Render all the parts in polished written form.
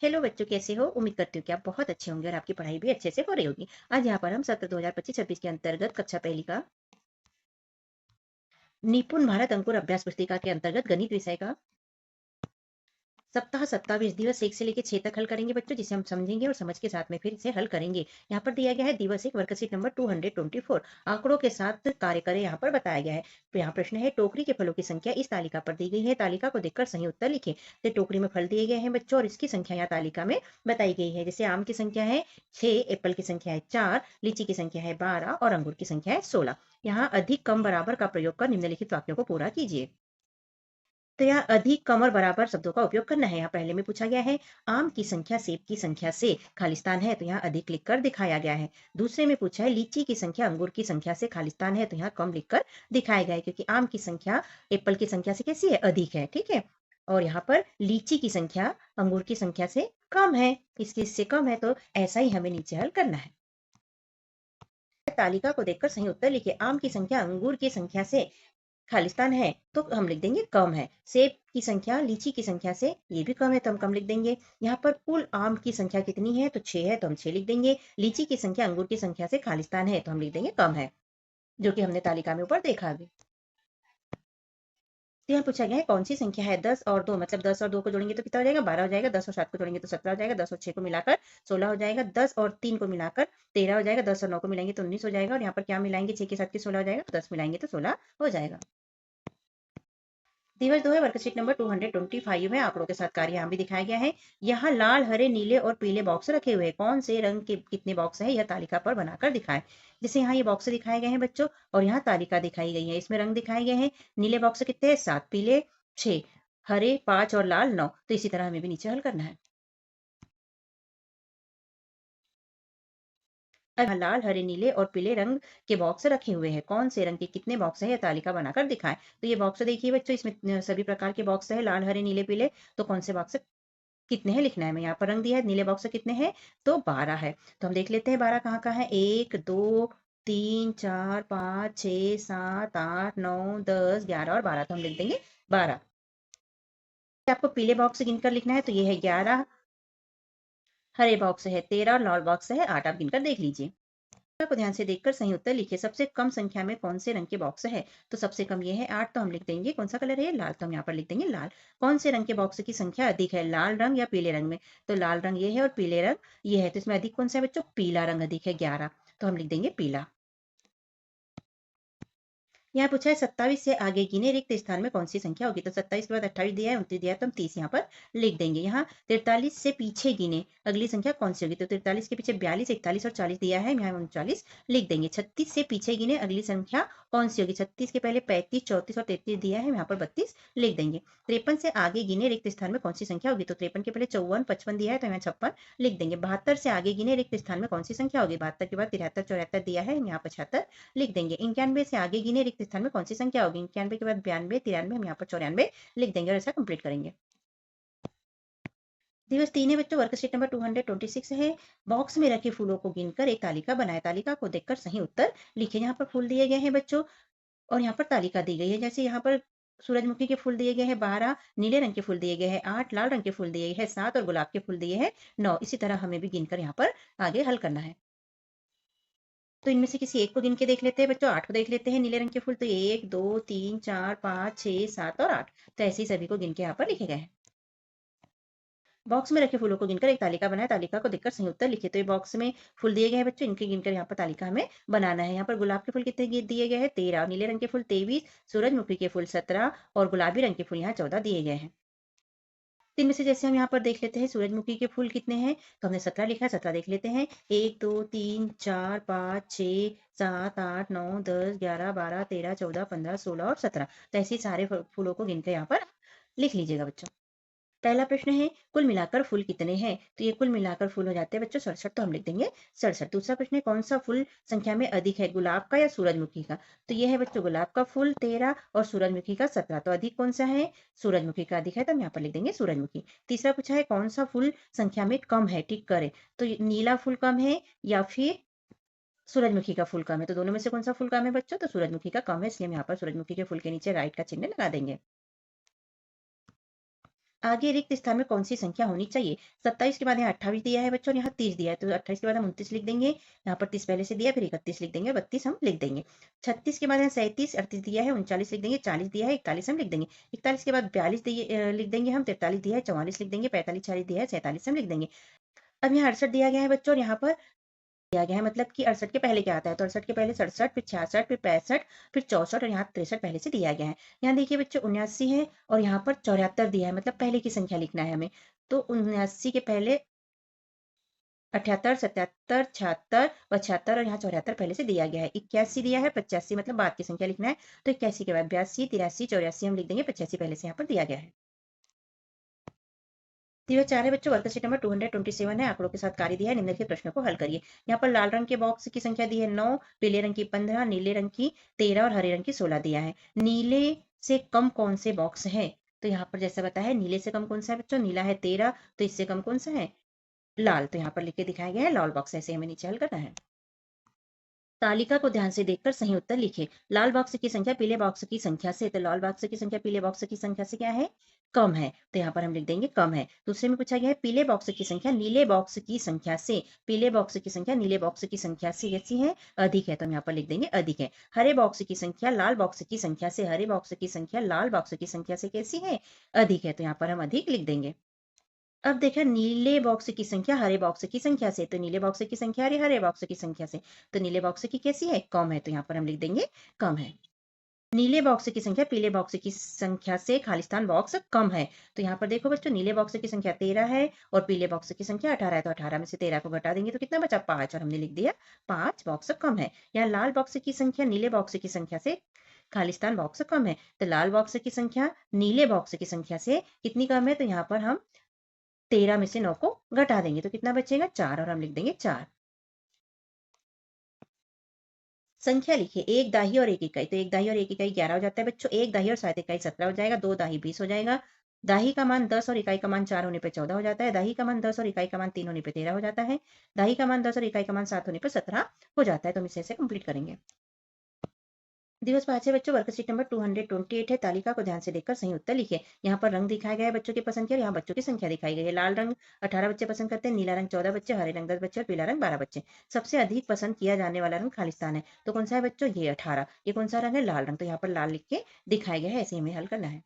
Hello बच्चों, कैसे हो? उम्मीद करती हूँ कि आप बहुत अच्छे होंगे और आपकी पढ़ाई भी अच्छे से हो रही होगी। आज यहाँ पर हम सत्र 2025-26 के अंतर्गत कक्षा पहली का निपुण भारत अंकुर अभ्यास पुस्तिका के अंतर्गत गणित विषय का सप्ताह 27 दिवस 1 से लेकर 6 तक हल करेंगे बच्चों, जिसे हम समझेंगे और समझ के साथ में फिर इसे हल करेंगे। यहाँ पर दिया गया है दिवस 1 वर्कशीट नंबर 224 आंकड़ों के साथ कार्य करें, यहाँ पर बताया गया है। तो यहाँ प्रश्न है, टोकरी के फलों की संख्या इस तालिका पर दी गई है। तालिका को देखकर सही उत्तर लिखें। तो टोकरी में फल दिए गए हैं बच्चों और इसकी संख्या यहाँ तालिका में बताई गई है। जैसे आम की संख्या है 6, एप्पल की संख्या है 4, लीची की संख्या है 12 और अंगूर की संख्या है 16। यहाँ अधिक कम बराबर का प्रयोग कर निम्नलिखित वाक्यों को पूरा कीजिए। तो यहाँ अधिक कम और बराबर शब्दों का उपयोग करना है। यहाँ पहले में पूछा गया है आम की संख्या सेब की संख्या से खालिस्तान है, तो यहाँ अधिक लिखकर दिखाया गया है। दूसरे में पूछा है लीची की संख्या अंगूर की संख्या से खालिस्तान है, तो यहाँ कम लिखकर दिखाया गया है, क्योंकि आम की संख्या एप्पल की संख्या से कैसी है, अधिक है। ठीक है। और यहाँ पर लीची की संख्या अंगूर की संख्या से कम है, इससे कम है, तो ऐसा ही हमें नीचे हल करना है। तालिका को देखकर सही उत्तर लिखिए। आम की संख्या अंगूर की संख्या से खालिस्तान है, तो हम लिख देंगे कम है। सेब की संख्या लीची की संख्या से ये भी कम है, तो हम कम लिख देंगे। यहाँ पर कुल आम की संख्या कितनी है, तो 6 है, तो हम 6 लिख देंगे। लीची की संख्या अंगूर की संख्या से खालिस्तान है, तो हम लिख देंगे कम है, जो कि हमने तालिका में ऊपर देखा अभी। तो यहाँ पूछा गया है कौन सी संख्या है 10 और 2, मतलब 10 और 2 को जोड़ेंगे तो कितना हो जाएगा, 12 हो जाएगा। 10 और 7 को जोड़ेंगे तो 17 हो जाएगा। 10 और 6 को मिलाकर 16 हो जाएगा। 10 और 3 को मिलाकर 13 हो जाएगा। 10 और 9 को मिलाएंगे तो 19 हो जाएगा। और यहाँ पर क्या मिलाएंगे, 6 के साथ के 16 हो जाएगा, तो 10 मिलाएंगे तो 16 हो जाएगा। दिवस 2 है, वर्कशीट नंबर 225 है। आंकड़ों के साथ कार्य यहाँ भी दिखाया गया है। यहाँ लाल, हरे, नीले और पीले बॉक्स रखे हुए हैं। कौन से रंग के कितने बॉक्स है, यह तालिका पर बनाकर दिखाएं। जैसे यहाँ ये बॉक्स दिखाए गए हैं बच्चों, और यहाँ तालिका दिखाई गई है, इसमें रंग दिखाए गए हैं। नीले बॉक्स कितने हैं, 7, पीले 6, हरे 5 और लाल 9। तो इसी तरह हमें भी नीचे हल करना है। अब लाल, हरे, नीले और पीले रंग के बॉक्स रखे हुए हैं। कौन से रंग के कितने बॉक्स है, यह तालिका बनाकर दिखाएं। तो ये बॉक्स देखिए बच्चों, इसमें सभी प्रकार के बॉक्स है, लाल, हरे, नीले, पीले। तो कौन से बॉक्स कितने हैं लिखना है। मैं यहाँ पर रंग दिया है, नीले बॉक्स से कितने हैं, तो 12 है। तो हम देख लेते हैं 12 कहाँ कहाँ है। 1 2 3 4 5 6 7 8 9 10 11 और 12, तो हम लिख देंगे 12। आपको पीले बॉक्स से गिनकर लिखना है, तो ये है 11, हरे बॉक्स है 13 और लाल बॉक्स है 8। आप गिनकर देख लीजिए। को ध्यान से देखकर सही उत्तर लिखिए। सबसे कम संख्या में कौन से रंग के बॉक्स है, तो सबसे कम ये है 8, तो हम लिख देंगे कौन सा कलर है, लाल, तो हम यहाँ पर लिख देंगे लाल। कौन से रंग के बॉक्स की संख्या अधिक है, लाल रंग या पीले रंग में, तो लाल रंग ये है और पीले रंग ये है। तो इसमें अधिक कौन सा है बच्चों, पीला रंग अधिक है, 11, तो हम लिख देंगे पीला। यहाँ पूछा है 27 से आगे गिने रिक्त स्थान में कौन सी संख्या होगी, तो 27 के बाद 28 दिया है, 29 दिया है, तो हम 30 यहाँ पर लिख देंगे। यहाँ 43 से पीछे गिने अगली संख्या कौन सी होगी, तो 43 के पीछे 42, 41 और 40 दिया है, यहाँ 39 लिख देंगे। 36 से पीछे गिने अगली संख्या कौन सी होगी, 36 के पहले 35, 34 और 33 दिया है, यहाँ पर 32 लिख देंगे। 53 से आगे गिने रिक्त स्थान में कौन सी संख्या होगी, तो 53 के पहले 54, 55 दिया है, तो यहाँ 56 लिख देंगे। 72 से आगे गिने रिक्त स्थान में कौन सी संख्या होगी, 72 के बाद 73, 74 दिया है, यहाँ 75 लिख देंगे। 91 से आगे गिने रिक्त स्थान में कौन सी संख्या होगी, 91 के बाद 92, 93, हम यहाँ पर 94 लिख देंगे और ऐसा कंप्लीट करेंगे। दिवस 3 है बच्चों, वर्कशीट नंबर 226 है। बॉक्स में रखे फूलों को गिनकर एक तालिका बनाए। तालिका को देखकर सही उत्तर लिखे। यहाँ पर फूल दिए गए हैं बच्चों और यहाँ पर तालिका दी गई है। जैसे यहाँ पर सूरजमुखी के फूल दिए गए हैं 12, नीले रंग के फूल दिए गए हैं 8, लाल रंग के फूल दिए गए हैं 7 और गुलाब के फूल दिए हैं 9। इसी तरह हमें भी गिनकर यहाँ पर आगे हल करना है। तो इनमें से किसी एक को गिन के देख लेते हैं बच्चों। 8 को देख लेते हैं नीले रंग के फूल, तो 1 2 3 4 5 6 7 और 8। तो ऐसे ही सभी को गिन के यहाँ पर लिखे गए हैं। बॉक्स में रखे फूलों को गिनकर एक तालिका बनाए। तालिका को देखकर सही उत्तर लिखिए। तो ये बॉक्स में फूल दिए गए हैं बच्चों, इनके गिनकर यहाँ पर तालिका हमें बनाना है। यहाँ पर गुलाब के फूल कितने दिए गए हैं, 13, नीले रंग के फूल 23, सूरजमुखी के फूल 17 और गुलाबी रंग के फूल यहाँ 14 दिए गए हैं। तो इनमें से जैसे हम यहाँ पर देख लेते हैं सूरजमुखी के फूल कितने हैं, तो हमने 17 लिखा है, 17 देख लेते हैं। 1 2 3 4 5 6 7 8 9 10 11 12 13 14 15 16 और 17। तो ऐसे ही सारे फूलों को गिनकर यहाँ पर लिख लीजिएगा बच्चों। पहला प्रश्न है कुल मिलाकर फूल कितने हैं, तो ये कुल मिलाकर फूल हो जाते हैं बच्चों 67, तो हम लिख देंगे 67। दूसरा प्रश्न है कौन सा फूल संख्या में अधिक है, गुलाब का या सूरजमुखी का, तो ये है बच्चों गुलाब का फूल 13 और सूरजमुखी का 17। तो अधिक कौन सा है, सूरजमुखी का अधिक है, तो हम यहाँ पर लिख देंगे सूरजमुखी। तीसरा पूछा है कौन सा फूल संख्या में कम है, टिक करे, तो नीला फूल कम है या फिर सूरजमुखी का फूल कम है, तो दोनों में से कौन सा फूल कम है बच्चों, तो सूरजमुखी का कम है, इसलिए हम यहाँ पर सूरजमुखी के फूल के नीचे राइट का चिन्ह लगा देंगे। आगे रिक्त स्थान में कौन सी संख्या होनी चाहिए? 27 के बाद यहाँ 28 दिया है बच्चों और यहाँ 30 दिया है, तो 28 के बाद हम 29 लिख देंगे, यहाँ पर 30 पहले से दिया है, फिर 31 लिख देंगे, 32 हम लिख देंगे। 36 के बाद यहाँ 37, 38 दिया है, 39 लिख देंगे, 40 दिया है, 41 हम लिख देंगे। 41 के बाद 42 लिख देंगे हम, 43 दिया है, 44 लिख देंगे, 45, 46 दिया है, 47 हम लिख देंगे। अब यहाँ 68 दिया गया है बच्चों और यहाँ पर दिया गया है, मतलब कि 68 के पहले क्या आता है, तो 68 के पहले 67, फिर 66, फिर 65, फिर 64 और यहाँ 63 पहले से दिया गया है। यहाँ देखिए बच्चों 79 है और यहाँ पर 74 दिया है, मतलब पहले की संख्या लिखना है हमें। तो 79 के पहले 78, 77, 76, 75 और यहाँ 74 पहले से दिया गया है। 81 दिया है, 85 मतलब बाद की संख्या लिखना है, तो 81 के बाद 82, 83, 84 हम लिख देंगे, 85 पहले से यहाँ पर दिया गया है। दिवस 4 है बच्चों, वर्कशीट नंबर 227 है, आंकड़ों के साथ कार्य दिया है, निम्नलिखित प्रश्नों को हल करिए। यहाँ पर लाल रंग के बॉक्स की संख्या दी है 9, पीले रंग की 15, नीले रंग की 13 और हरे रंग की 16 दिया है। नीले से कम कौन से बॉक्स है? तो यहाँ पर जैसा बताया है, नीले से कम कौन सा है बच्चों? नीला है 13, तो इससे कम कौन सा है? लाल। तो यहाँ पर लिख के दिखाया गया है लाल बॉक्स, ऐसे हमें नीचे हल करना है। तालिका को ध्यान से देखकर सही उत्तर लिखें। लाल बॉक्स की संख्या पीले बॉक्स की संख्या से, तो लाल बॉक्स की संख्या पीले बॉक्स की संख्या से क्या है? कम है, तो यहाँ पर हम लिख देंगे कम है। दूसरे में पूछा गया है पीले बॉक्स की संख्या नीले बॉक्स की संख्या से, पीले बॉक्स की संख्या नीले बॉक्स की संख्या से कैसी है? अधिक है, तो हम यहाँ पर लिख देंगे अधिक है। हरे बॉक्स की संख्या लाल बॉक्स की संख्या से, हरे बॉक्स की संख्या लाल बॉक्स की संख्या से कैसी है? अधिक है, तो यहाँ पर हम अधिक लिख देंगे। अब देखा नीले बॉक्स की संख्या हरे बॉक्स की संख्या से, तो नीले बॉक्स की संख्या हरे बॉक्स की संख्या से, तो नीले बॉक्स की कैसी है? कम है, तो यहाँ पर हम लिख देंगे कम है। नीले बॉक्स की संख्या पीले बॉक्स की संख्या से खालिस्तान बॉक्स कम है, तो यहाँ पर देखो बच्चों नीले बॉक्स की संख्या 13 है और पीले बॉक्स की संख्या 18 है, तो 18 में से 13 को घटा देंगे तो कितना बचा? 5, और हमने लिख दिया 5 बॉक्स कम है। यहाँ लाल बॉक्स की संख्या नीले बॉक्स की संख्या से खालिस्तान बॉक्स कम है, तो लाल बॉक्स की संख्या नीले बॉक्स की संख्या से कितनी कम है? तो यहाँ पर हम 13 में से 9 को घटा देंगे तो कितना बचेगा? 4, और हम लिख देंगे 4। संख्या लिखिए, एक दाही और एक इकाई, तो एक दाही और एक इकाई 11 हो जाता है बच्चों, एक दाही और 7 इकाई 17 हो जाएगा, दो दाही 20 हो जाएगा। दाही का मान 10 और इकाई का मान 4 होने पे 14 हो जाता है, दाही का मान 10 और इकाई का मान 3 होने पे 13 हो जाता है, दाही का मान 10 और इकाई का मान 7 होने पे 17 हो जाता है। तो हम इसे ऐसे कंप्लीट करेंगे। दिवस 5 है बच्चों, वर्कशीट नंबर 228 है, तालिका को ध्यान से देखकर सही उत्तर लिखिए। यहाँ पर रंग दिखाया गया है बच्चों की पसंद की और यहाँ बच्चों की संख्या दिखाई गई है। लाल रंग 18 बच्चे पसंद करते हैं, नीला रंग 14 बच्चे, हरे रंग 10 बच्चे और पीला रंग 12 बच्चे। सबसे अधिक पसंद किया जाने वाला रंग खालिस्तान है, तो कौन सा है बच्चों? ये 18। ये कौन सा रंग है? लाल रंग, तो यहाँ पर लाल लिख के दिखाया गया है, ऐसे हमें हल करना है।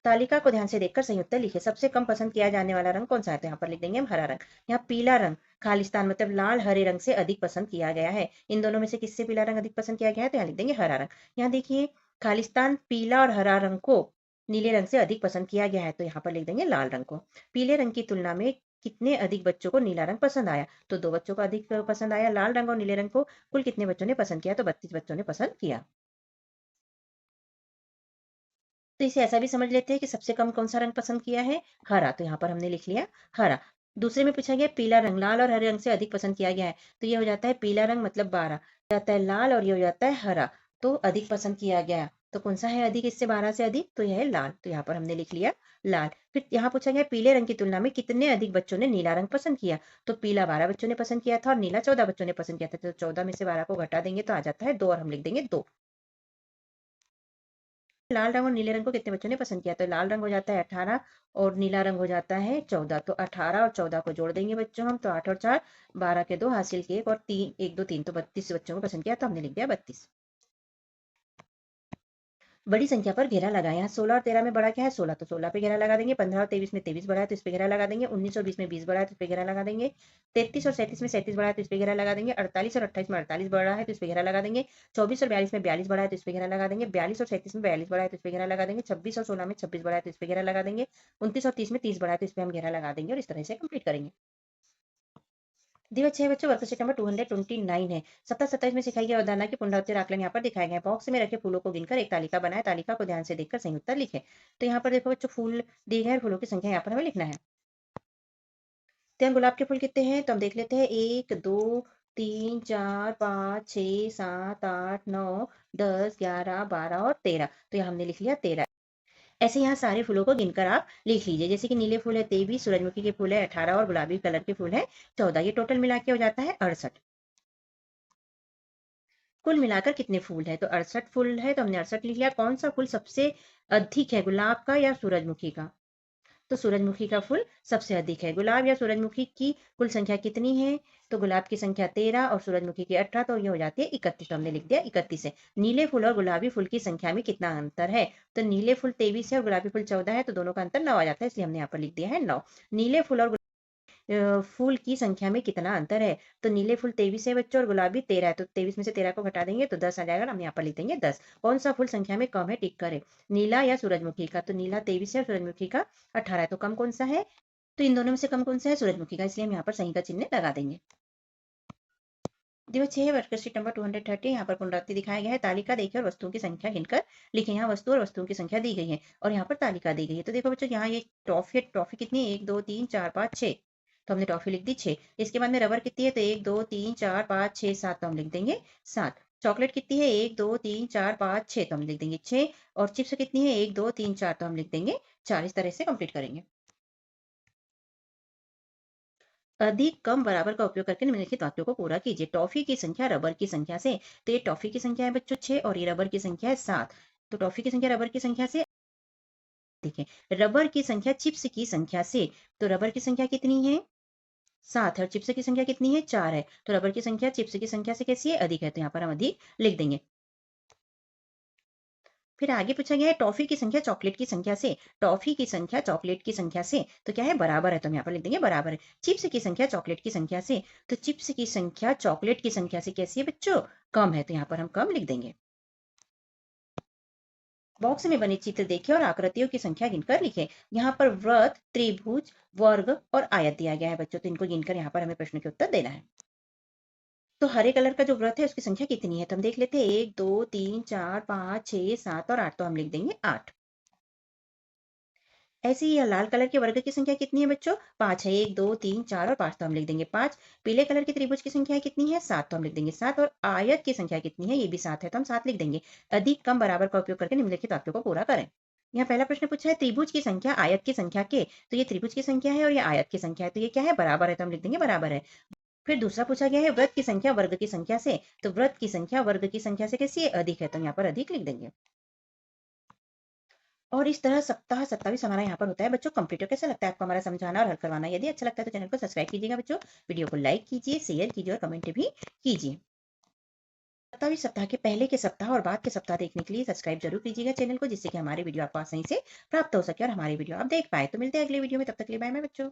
तालिका को ध्यान से देखकर सही उत्तर लिखिए। सबसे कम पसंद किया जाने वाला रंग कौन सा है? तो यहाँ पर लिख देंगे हम हरा रंग। यहाँ पीला रंग खालिस्तान मतलब लाल हरे रंग से अधिक पसंद किया गया है। इन दोनों में से किससे पीला रंग अधिक पसंद किया गया है? तो यहाँ लिख देंगे हरा रंग। यहाँ देखिए खालिस्तान पीला और हरा रंग को नीले रंग से अधिक पसंद किया गया है, तो यहाँ पर लिख देंगे लाल रंग को। पीले रंग की तुलना में कितने अधिक बच्चों को नीला रंग पसंद आया? तो 2 बच्चों को अधिक पसंद आया लाल रंग, और नीले रंग को कुल कितने बच्चों ने पसंद किया? तो 32 बच्चों ने पसंद किया। तो इसे ऐसा भी समझ लेते हैं कि सबसे कम कौन सा रंग पसंद किया है? हरा, तो यहाँ पर हमने लिख लिया हरा। दूसरे में पूछा गया पीला रंग लाल और हरे रंग से अधिक पसंद किया गया है, तो ये हो जाता है पीला रंग मतलब 12, जाता है लाल और ये हो जाता है हरा, तो अधिक पसंद किया गया। तो कौन सा है अधिक इससे 12 से अधिक? तो यह है लाल, तो यहाँ पर हमने लिख लिया लाल। फिर यहाँ पूछा गया पीले रंग की तुलना में कितने अधिक बच्चों ने नीला रंग पसंद किया? तो पीला 12 बच्चों ने पसंद किया था और नीला 14 बच्चों ने पसंद किया था, तो 14 में से 12 को घटा देंगे तो आ जाता है 2, और हम लिख देंगे 2। लाल रंग और नीले रंग को कितने बच्चों ने पसंद किया? तो लाल रंग हो जाता है 18 और नीला रंग हो जाता है 14, तो 18 और 14 को जोड़ देंगे बच्चों हम, तो 8 और 4 12 के 2 हासिल के 1 और 3 1 2 3, तो 32 बच्चों को पसंद किया, तो हमने लिख दिया 32। बड़ी संख्या पर घेरा लगाएं। यहाँ 16 और 13 में बड़ा क्या है? 16, तो 16 पे घेरा लगा देंगे। 15 और 23 में 23 बड़ा है, तो इस पे घेरा लगा देंगे। 19 और 20 में 20 बड़ा है, तो इस पे घेरा लगा देंगे। 33 और 37 में 37 बड़ा है, तो इस पे घेरा लगा देंगे। 48 और 28 में 48 बड़ा है, तो इस पे घेरा लगा देंगे। 24 और 42 में 42 बड़ा है, तो इस पे घेरा लगा देंगे। 42 और 37 में 42 बड़ा है, तो इस पे घेरा लगा देंगे। 26 और 16 में 26 बड़ा है, तो इस पे घेरा लगा देंगे। 29 और 30 में 30 बड़ा है, तो इस पे हम घेरा लगा देंगे और इस तरह से कंप्लीट करेंगे। दिवस 6 बच्चों, वर्कशीट नंबर 229 है। 27 में सिखाई गई अवधारणा की पुनरावृत्ति और आकलन यहाँ पर दिखाए गए हैं। बॉक्स में रखे फूलों को गिनकर एक तालिका बनाए, तालिका को ध्यान से देखकर सही उत्तर लिखे। तो यहाँ पर देखो बच्चों फूल दिए गए हैं, फूलों की संख्या यहाँ पर हमें लिखना है। तो यहाँ गुलाब के फूल कितने हैं? तो हम देख लेते हैं, 1 2 3 4 5 6 7 8 9 10 11 12 और 13, तो यहाँ हमने लिख लिया 13। ऐसे यहाँ सारे फूलों को गिनकर आप लिख लीजिए, जैसे कि नीले फूल है 23, सूरजमुखी के फूल है 18 और गुलाबी कलर के फूल है 14, ये टोटल मिला के हो जाता है 68। कुल मिलाकर कितने फूल है? तो 68 फूल है, तो हमने 68 लिख लिया। कौन सा फूल सबसे अधिक है, गुलाब का या सूरजमुखी का? तो सूरजमुखी का फूल सबसे अधिक है। गुलाब या सूरजमुखी की कुल संख्या कितनी है? तो गुलाब की संख्या 13 और सूरजमुखी की 18, तो ये हो जाती है 31। तो हमने लिख दिया 31 है। नीले फूल और गुलाबी फूल की संख्या में कितना अंतर है? तो नीले फूल 23 है और गुलाबी फूल 14 है, तो दोनों का अंतर 9 आ जाता है, इसलिए हमने यहाँ पर लिख दिया है 9। नीले फूल और फूल की संख्या में कितना अंतर है? तो नीले फूल 23 है बच्चों और गुलाबी 13 है, तो 23 में से 13 को घटा देंगे तो 10 आ जाएगा, हम यहाँ पर लिख देंगे 10। कौन सा फूल संख्या में कम है, टिक करें। नीला या सूरजमुखी का? तो नीला 23 है और सूरजमुखी का 18 है, तो कम कौन सा है? तो इन दोनों में से कम कौन सा है? सूरजमुखी का, इसलिए हम यहाँ पर सही का चिन्ह लगा देंगे। दिवस 6 वर्कशीट नंबर 230, यहाँ पर पुनरावृत्ति दिखाया गया है। तालिका देखिए और वस्तुओं की संख्या गिनकर लिखें। यहाँ वस्तु और वस्तुओं की संख्या दी गई है और यहाँ पर तालिका दी गई है। तो देखो बच्चों, यहाँ ये टॉफी है। टॉफी कितनी है? 1 2 3 4 5 6, तो हमने टॉफी लिख दी 6। इसके बाद में रबर कितनी है? तो 1 2 3 4 5 6 7, तो हम लिख देंगे 7। चॉकलेट कितनी है? 1 2 3 4 5 6, तो हम लिख देंगे 6। और चिप्स कितनी है? 1 2 3 4, तो हम लिख देंगे 4। इस तरह से कंप्लीट करेंगे। अधिक कम बराबर का उपयोग करके निम्नलिखित वाक्यों को पूरा कीजिए। टॉफी की संख्या रबर की संख्या से। तो ये टॉफी की संख्या है बच्चों 6 और ये रबर की संख्या है 7। तो टॉफी की संख्या रबर की संख्या से अधिक है। रबर की संख्या चिप्स की संख्या से। तो रबर की संख्या कितनी है? 7 है और चिप्स की संख्या कितनी है? 4 है। तो रबर की संख्या चिप्स की संख्या से कैसी है? अधिक है, तो यहाँ पर हम अधिक लिख देंगे। फिर आगे पूछा गया है टॉफी की संख्या चॉकलेट की संख्या से। टॉफी की संख्या चॉकलेट की संख्या से तो क्या है? बराबर है, तो हम यहाँ पर लिख देंगे बराबर है। चिप्स की संख्या चॉकलेट की संख्या से। तो चिप्स की संख्या चॉकलेट की संख्या से कैसी है बच्चों? कम है, तो यहाँ पर हम कम लिख देंगे। बॉक्स में बने चित्र देखें और आकृतियों की संख्या गिनकर लिखें। यहाँ पर वृत्त, त्रिभुज, वर्ग और आयत दिया गया है बच्चों, तो इनको गिनकर यहाँ पर हमें प्रश्न के उत्तर देना है। तो हरे कलर का जो वृत्त है उसकी संख्या कितनी है? तो हम देख लेते हैं 1 2 3 4 5 6 7 और 8, तो हम लिख देंगे 8। ऐसे ही लाल कलर के वर्ग की संख्या कितनी है बच्चों? 5 है। 1 2 3 4 और 5, तो हम लिख देंगे 5। पीले कलर के त्रिभुज की संख्या कितनी है? 7, तो हम लिख देंगे 7। और आयत की संख्या कितनी है? ये भी 7 है, तो हम 7 लिख देंगे। अधिक कम बराबर का उपयोग करके निम्नलिखित वाक्यों को पूरा करें। यहाँ पहला प्रश्न पूछा है त्रिभुज की संख्या आयत की संख्या के। तो ये त्रिभुज की संख्या है और ये आयत की संख्या है, तो ये क्या है? बराबर है, तो हम लिख देंगे बराबर है। फिर दूसरा पूछा गया है वृत्त की संख्या वर्ग की संख्या से। तो वृत्त की संख्या वर्ग की संख्या से कैसी है? अधिक है, तो यहाँ पर अधिक लिख देंगे। और इस तरह सप्ताह 27 हमारा यहाँ पर होता है बच्चों कंप्लीट। कैसा लगता है आपको हमारा समझाना और हल करवाना? यदि अच्छा लगता है तो चैनल को सब्सक्राइब कीजिएगा बच्चों, वीडियो को लाइक कीजिए, शेयर कीजिए और कमेंट भी कीजिए। 27 सप्ताह के पहले के सप्ताह और बाद के सप्ताह देखने के लिए सब्सक्राइब जरूर कीजिएगा चैनल को, जिससे कि हमारे वीडियो आपको आसानी से प्राप्त हो सके और हमारे वीडियो आप देख पाए। तो मिलते हैं अगले वीडियो में, तब तक के लिए बाय बाय बच्चों।